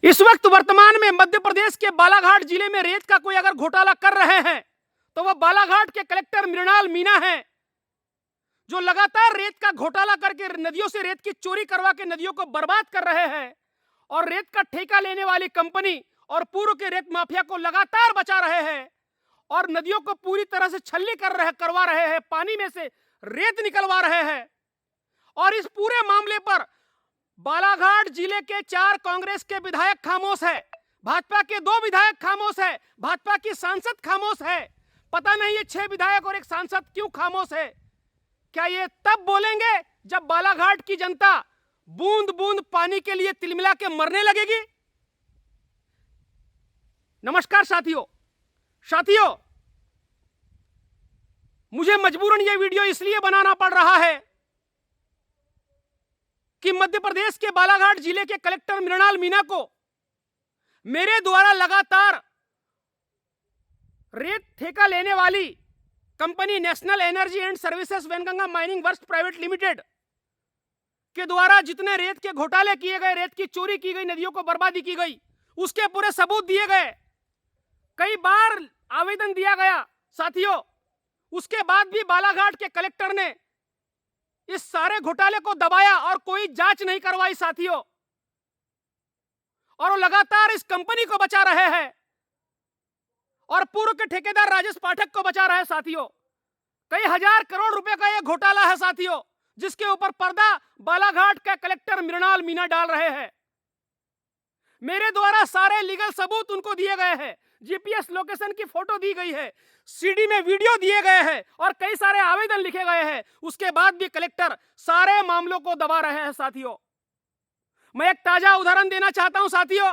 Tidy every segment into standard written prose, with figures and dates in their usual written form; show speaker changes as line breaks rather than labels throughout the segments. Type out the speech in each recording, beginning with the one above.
इस वक्त वर्तमान में मध्य प्रदेश के बालाघाट जिले में रेत का कोई अगर घोटाला कर रहे हैं तो वह बालाघाट के कलेक्टर मृणाल मीणा हैं, जो लगातार रेत का घोटाला करके नदियों से रेत की चोरी करवा के नदियों को बर्बाद कर रहे हैं और रेत का ठेका लेने वाली कंपनी और पूर्व के रेत माफिया को लगातार बचा रहे हैं और नदियों को पूरी तरह से छलनी करवा रहे हैं, पानी में से रेत निकलवा रहे हैं। और इस पूरे मामले पर बालाघाट जिले के 4 कांग्रेस के विधायक खामोश है, भाजपा के 2 विधायक खामोश है, भाजपा की सांसद खामोश है। पता नहीं ये 6 विधायक और एक सांसद क्यों खामोश है। क्या ये तब बोलेंगे जब बालाघाट की जनता बूंद बूंद पानी के लिए तिलमिला के मरने लगेगी? नमस्कार साथियों, मुझे मजबूरन ये वीडियो इसलिए बनाना पड़ रहा है कि मध्य प्रदेश के बालाघाट जिले के कलेक्टर मृणाल मीणा को मेरे द्वारा लगातार रेत ठेका लेने वाली company national energy and services Wainganga mining works private limited के द्वारा जितने रेत के घोटाले किए गए, रेत की चोरी की गई, नदियों को बर्बादी की गई, उसके पूरे सबूत दिए गए। कई बार आवेदन दिया गया साथियों, उसके बाद भी बालाघाट के कलेक्टर ने इस सारे घोटाले को दबाया और कोई जांच नहीं करवाई साथियों, और वो लगातार इस कंपनी को बचा रहे हैं और पूर्व के ठेकेदार राजेश पाठक को बचा रहे हैं साथियों। कई हजार करोड़ रुपए का यह घोटाला है साथियों, जिसके ऊपर पर्दा बालाघाट का कलेक्टर मृणाल मीणा डाल रहे हैं। मेरे द्वारा सारे लीगल सबूत उनको दिए गए हैं, जीपीएस लोकेशन की फोटो दी गई है, सीडी में वीडियो दिए गए हैं और कई सारे आवेदन लिखे गए हैं। उसके बाद भी कलेक्टर सारे मामलों को दबा रहे हैं साथियों। मैं एक ताजा उदाहरण देना चाहता हूं साथियों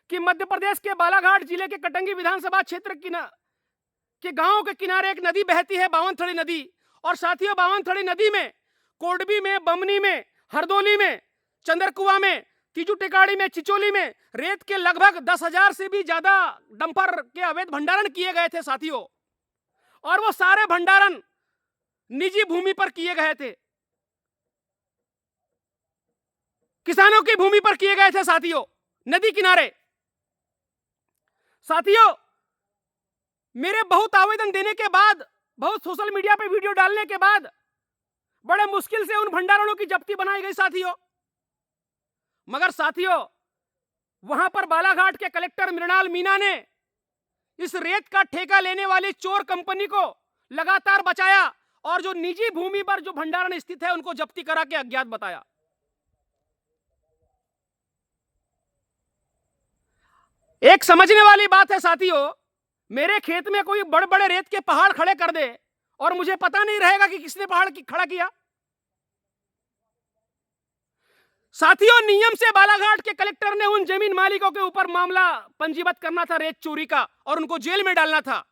कि मध्य प्रदेश के बालाघाट जिले के कटंगी विधानसभा क्षेत्र के गांव के किनारे एक नदी बहती है, बावनथड़ी नदी। और साथियों, बावनथड़ी नदी में कोडबी में, बमनी में, हरदोली में, चंदरकुआ में, तीजू टिकाड़ी में, चिचोली में रेत के लगभग 10,000 से भी ज्यादा डंपर के अवैध भंडारण किए गए थे साथियों। और वो सारे भंडारण निजी भूमि पर किए गए थे, किसानों की भूमि पर किए गए थे साथियों, नदी किनारे। साथियों, मेरे बहुत आवेदन देने के बाद, बहुत सोशल मीडिया पे वीडियो डालने के बाद बड़े मुश्किल से उन भंडारणों की जब्ती बनाई गई साथियों। मगर साथियों, वहां पर बालाघाट के कलेक्टर मृणाल मीणा ने इस रेत का ठेका लेने वाली चोर कंपनी को लगातार बचाया और जो निजी भूमि पर जो भंडारण स्थित है उनको जब्ती करा के अज्ञात बताया। एक समझने वाली बात है साथियों, मेरे खेत में कोई बड़े बड़े रेत के पहाड़ खड़े कर दे और मुझे पता नहीं रहेगा कि किसने पहाड़ खड़ा किया। साथियों, नियम से बालाघाट के कलेक्टर ने उन जमीन मालिकों के ऊपर मामला पंजीबद्ध करना था रेत चोरी का और उनको जेल में डालना था।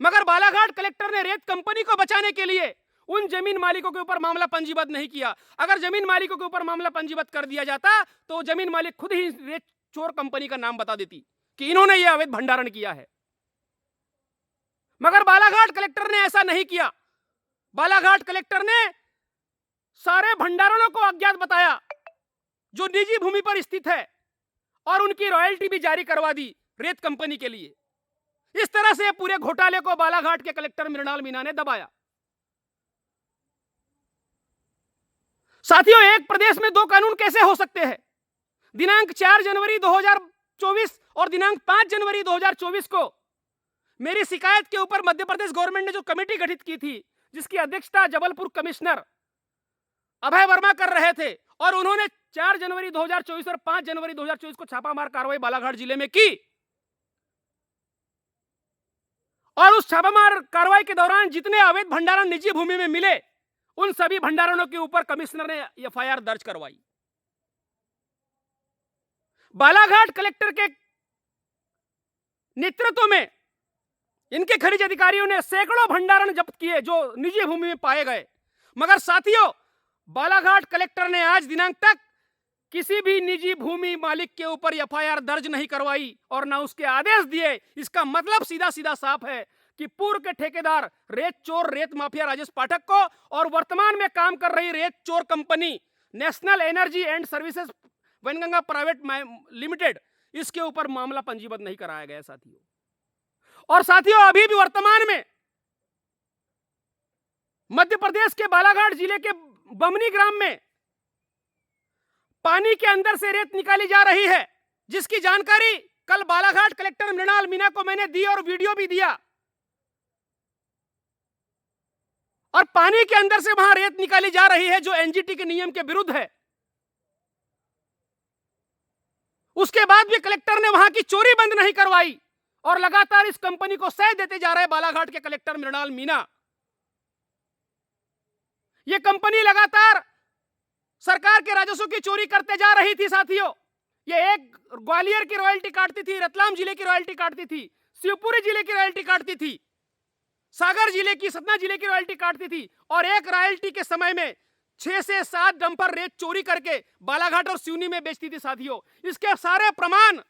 मगर बालाघाट कलेक्टर ने रेत कंपनी को बचाने के लिए उन जमीन मालिकों के ऊपर मामला पंजीबद्ध नहीं किया। अगर जमीन मालिकों के ऊपर मामला पंजीबद्ध कर दिया जाता तो जमीन मालिक खुद ही रेत चोर कंपनी का नाम बता देती कि इन्होंने यह अवैध भंडारण किया है। मगर बालाघाट कलेक्टर ने ऐसा नहीं किया। बालाघाट कलेक्टर ने सारे भंडारणों को अज्ञात बताया जो निजी भूमि पर स्थित है और उनकी रॉयल्टी भी जारी करवा दी रेत कंपनी के लिए। इस तरह से पूरे घोटाले को बालाघाट के कलेक्टर मृणाल मीणा ने दबाया। साथियों, एक प्रदेश में 2 कानून कैसे हो सकते हैं? दिनांक 4 जनवरी 2024 और दिनांक 5 जनवरी 2024 को मेरी शिकायत के ऊपर मध्य प्रदेश गवर्नमेंट ने जो कमेटी गठित की थी, जिसकी अध्यक्षता जबलपुर कमिश्नर अभय वर्मा कर रहे थे, और उन्होंने 4 जनवरी 2024 और 5 जनवरी 2024 को छापामार कार्रवाई बालाघाट जिले में की। और उस छापामार कार्रवाई के दौरान जितने अवैध भंडारण निजी भूमि में मिले, उन सभी भंडारणों के ऊपर कमिश्नर ने एफआईआर दर्ज करवाई। बालाघाट कलेक्टर के नेतृत्व में इनके खनिज अधिकारियों ने सैकड़ों भंडारण जब्त किए जो निजी भूमि में पाए गए। मगर साथियों, बालाघाट कलेक्टर ने आज दिनांक तक किसी भी निजी भूमि मालिक के ऊपर एफआईआर दर्ज नहीं करवाई और ना उसके आदेश दिए। इसका मतलब सीधा सीधा साफ है कि पूर्व के ठेकेदार रेत चोर, रेत माफिया राजेश पाठक को और वर्तमान में काम कर रही रेत चोर company national energy and services Wainganga private limited, इसके ऊपर मामला पंजीबद्ध नहीं कराया गया साथियों। और साथियों, अभी भी वर्तमान में मध्य प्रदेश के बालाघाट जिले के बमनी ग्राम में पानी के अंदर से रेत निकाली जा रही है, जिसकी जानकारी कल बालाघाट कलेक्टर मृणाल मीणा को मैंने दी और वीडियो भी दिया। और पानी के अंदर से वहां रेत निकाली जा रही है जो एनजीटी के नियम के विरुद्ध है। उसके बाद भी कलेक्टर ने वहां की चोरी बंद नहीं करवाई और लगातार इस कंपनी को सह देते जा रहे बालाघाट के कलेक्टर मृणाल मीणा। यह कंपनी लगातार सरकार के राजस्व की चोरी करते जा रही थी साथियों। ये एक ग्वालियर की रॉयल्टी काटती थी, रतलाम जिले की रॉयल्टी काटती थी, शिवपुरी जिले की रॉयल्टी काटती थी, सागर जिले की, सतना जिले की रॉयल्टी काटती थी। और एक रॉयल्टी के समय में 6 से 7 डंपर रेत चोरी करके बालाघाट और सिवनी में बेचती थी साथियों। इसके सारे प्रमाण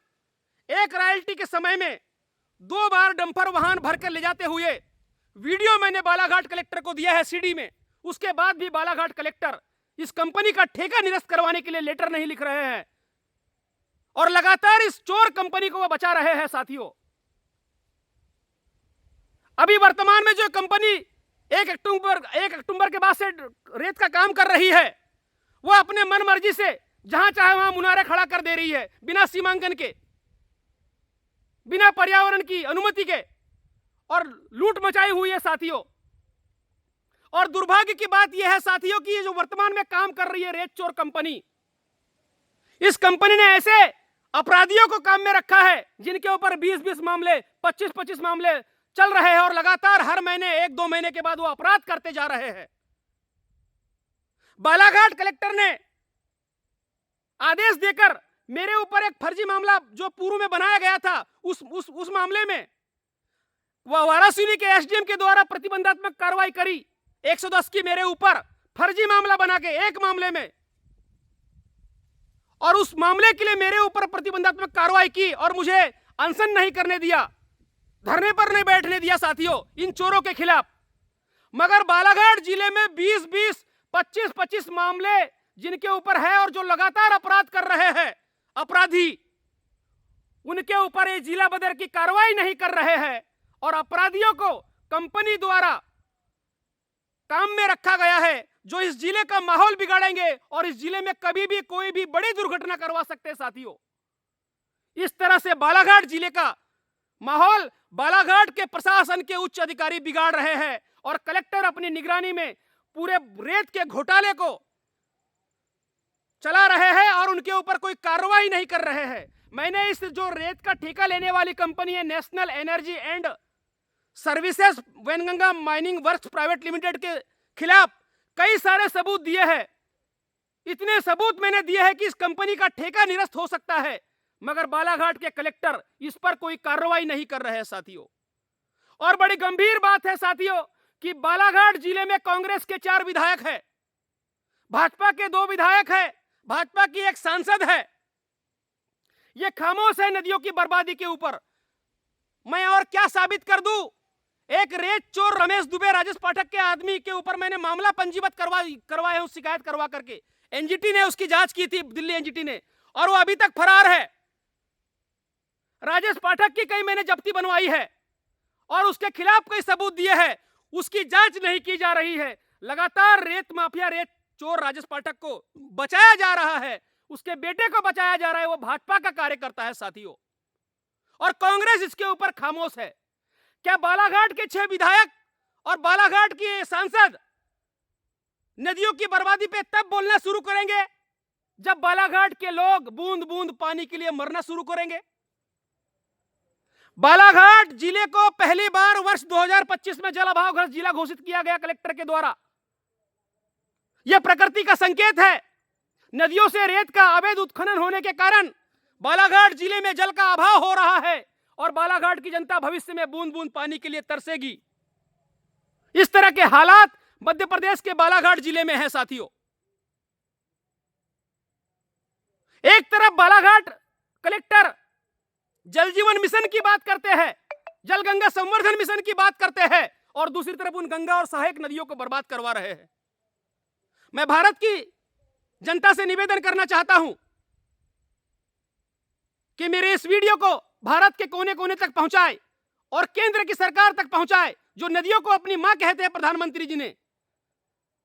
एक रॉयल्टी के समय में 2 बार डंपर वाहन भरकर ले जाते हुए वीडियो मैंने बालाघाट कलेक्टर को दिया है सीडी में। उसके बाद भी बालाघाट कलेक्टर इस कंपनी का ठेका निरस्त करवाने के लिए लेटर नहीं लिख रहे हैं और लगातार इस चोर कंपनी को वो बचा रहे हैं साथियों। अभी वर्तमान में जो कंपनी 1 अक्टूबर के बाद से रेत का काम कर रही है, वो अपने मन मर्जी से जहां चाहे वहां मुनारे खड़ा कर दे रही है, बिना सीमांकन के, बिना पर्यावरण की अनुमति के, और लूट मचाई हुई है साथियों। और दुर्भाग्य की बात यह है साथियों कि ये जो वर्तमान में काम कर रही है रेत चोर कंपनी, इस कंपनी ने ऐसे अपराधियों को काम में रखा है जिनके ऊपर 20-20 मामले, 25-25 मामले चल रहे हैं और लगातार हर महीने 1-2 महीने के बाद वो अपराध करते जा रहे हैं। बालाघाट कलेक्टर ने आदेश देकर मेरे ऊपर एक फर्जी मामला जो पूर्व में बनाया गया था, उस मामले में वह वाराणसी के एसडीएम के द्वारा प्रतिबंधात्मक कार्रवाई करी 110 की मेरे ऊपर फर्जी मामला बना के एक मामले में, और उस मामले के लिए मेरे ऊपर प्रतिबंधात्मक कार्रवाई की और मुझे अनशन नहीं करने दिया, धरने पर नहीं बैठने दिया साथियों इन चोरों के खिलाफ। मगर बालाघाट जिले में 20-20, 25-25 मामले जिनके ऊपर है और जो लगातार अपराध कर रहे हैं अपराधी, उनके ऊपर ये जिला बदर की कार्रवाई नहीं कर रहे हैं और अपराधियों को कंपनी द्वारा काम में रखा गया है जो इस जिले का माहौल बिगाड़ेंगे और इस जिले में कभी भी कोई भी बड़ी दुर्घटना करवा सकते हैं साथियों। इस तरह से बालाघाट जिले का माहौल बालाघाट के प्रशासन के उच्च अधिकारी बिगाड़ रहे हैं और कलेक्टर अपनी निगरानी में पूरे रेत के घोटाले को चला रहे हैं और उनके ऊपर कोई कार्रवाई नहीं कर रहे हैं। मैंने इस जो रेत का ठेका लेने वाली कंपनी है national energy and services Wainganga mining works private limited के खिलाफ कई सारे सबूत दिए हैं। इतने सबूत मैंने दिए हैं कि इस कंपनी का ठेका निरस्त हो सकता है, मगर बालाघाट के कलेक्टर इस पर कोई कार्रवाई नहीं कर रहे हैं साथियों। और बड़ी गंभीर बात है साथियों कि बालाघाट जिले में कांग्रेस के 4 विधायक हैं, भाजपा के 2 विधायक हैं, भाजपा की 1 सांसद है। ये खामोश है नदियों की बर्बादी के ऊपर। मैं और क्या साबित कर दूं? एक रेत चोर रमेश दुबे, राजेश पाठक के आदमी के ऊपर मैंने मामला पंजीबद्ध करवाया हूं, शिकायत करवा करके। एनजीटी ने उसकी जांच की थी, दिल्ली एनजीटी ने, और वो अभी तक फरार है। राजेश पाठक की कई मैंने जब्ती बनवाई है और उसके खिलाफ कई सबूत दिए हैं, उसकी जांच नहीं की जा रही है। लगातार रेत माफिया, रेत चोर राजेश पाठक को बचाया जा रहा है, उसके बेटे को बचाया जा रहा है। वो भाजपा का कार्यकर्ता है साथियों और कांग्रेस इसके ऊपर खामोश है। क्या बालाघाट के 6 विधायक और बालाघाट की सांसद नदियों की बर्बादी पे तब बोलना शुरू करेंगे जब बालाघाट के लोग बूंद बूंद पानी के लिए मरना शुरू करेंगे? बालाघाट जिले को पहली बार वर्ष 2025 में जल अभावग्रस्त जिला घोषित किया गया कलेक्टर के द्वारा। यह प्रकृति का संकेत है। नदियों से रेत का अवैध उत्खनन होने के कारण बालाघाट जिले में जल का अभाव हो रहा है और बालाघाट की जनता भविष्य में बूंद बूंद पानी के लिए तरसेगी। इस तरह के हालात मध्य प्रदेश के बालाघाट जिले में है साथियों। एक तरफ बालाघाट कलेक्टर जल जीवन मिशन की बात करते हैं, जल गंगा संवर्धन मिशन की बात करते हैं, और दूसरी तरफ उन गंगा और सहायक नदियों को बर्बाद करवा रहे हैं। मैं भारत की जनता से निवेदन करना चाहता हूं कि मेरे इस वीडियो को भारत के कोने कोने तक पहुंचाए और केंद्र की सरकार तक पहुंचाए, जो नदियों को अपनी मां कहते हैं प्रधानमंत्री जी ने,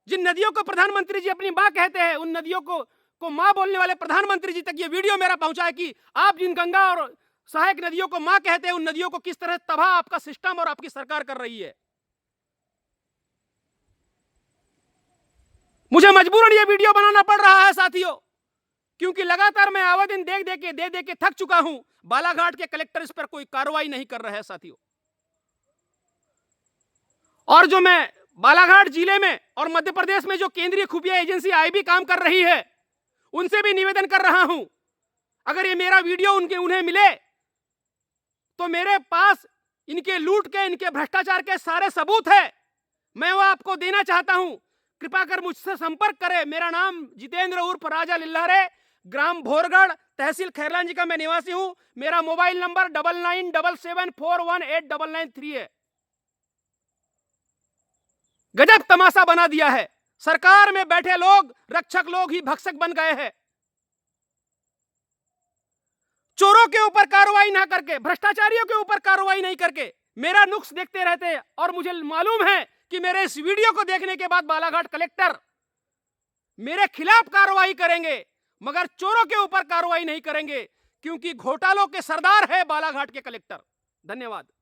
जिन नदियों को प्रधानमंत्री जी अपनी मां कहते हैं, उन नदियों को मां बोलने वाले प्रधानमंत्री जी तक ये वीडियो मेरा पहुंचाए कि आप जिन गंगा और सहायक नदियों को मां कहते हैं, उन नदियों को किस तरह तबाह आपका सिस्टम और आपकी सरकार कर रही है। मुझे मजबूरन ये वीडियो बनाना पड़ रहा है साथियों, क्योंकि लगातार मैं आवेदन दे दे के थक चुका हूं। बालाघाट के कलेक्टर इस पर कोई कार्रवाई नहीं कर रहे हैं साथियों। और जो मैं बालाघाट जिले में और मध्य प्रदेश में जो केंद्रीय खुफिया एजेंसी आईबी काम कर रही है, उनसे भी निवेदन कर रहा हूं, अगर ये मेरा वीडियो उन्हें मिले तो मेरे पास इनके लूट के, इनके भ्रष्टाचार के सारे सबूत है, मैं वो आपको देना चाहता हूं। कृपा कर मुझसे संपर्क करें। मेरा नाम जितेंद्र उर्फ राजा लिल्लारे, ग्राम भोरगढ़, तहसील खैरलांजी का मैं निवासी हूं। मेरा मोबाइल नंबर 9977418993 है। गजब तमाशा बना दिया है। सरकार में बैठे लोग, रक्षक लोग ही भक्षक बन गए हैं। चोरों के ऊपर कार्रवाई ना करके, भ्रष्टाचारियों के ऊपर कार्रवाई नहीं करके मेरा नुक्स देखते रहते हैं। और मुझे मालूम है कि मेरे इस वीडियो को देखने के बाद बालाघाट कलेक्टर मेरे खिलाफ कार्रवाई करेंगे, मगर चोरों के ऊपर कार्रवाई नहीं करेंगे, क्योंकि घोटालों के सरदार है बालाघाट के कलेक्टर। धन्यवाद।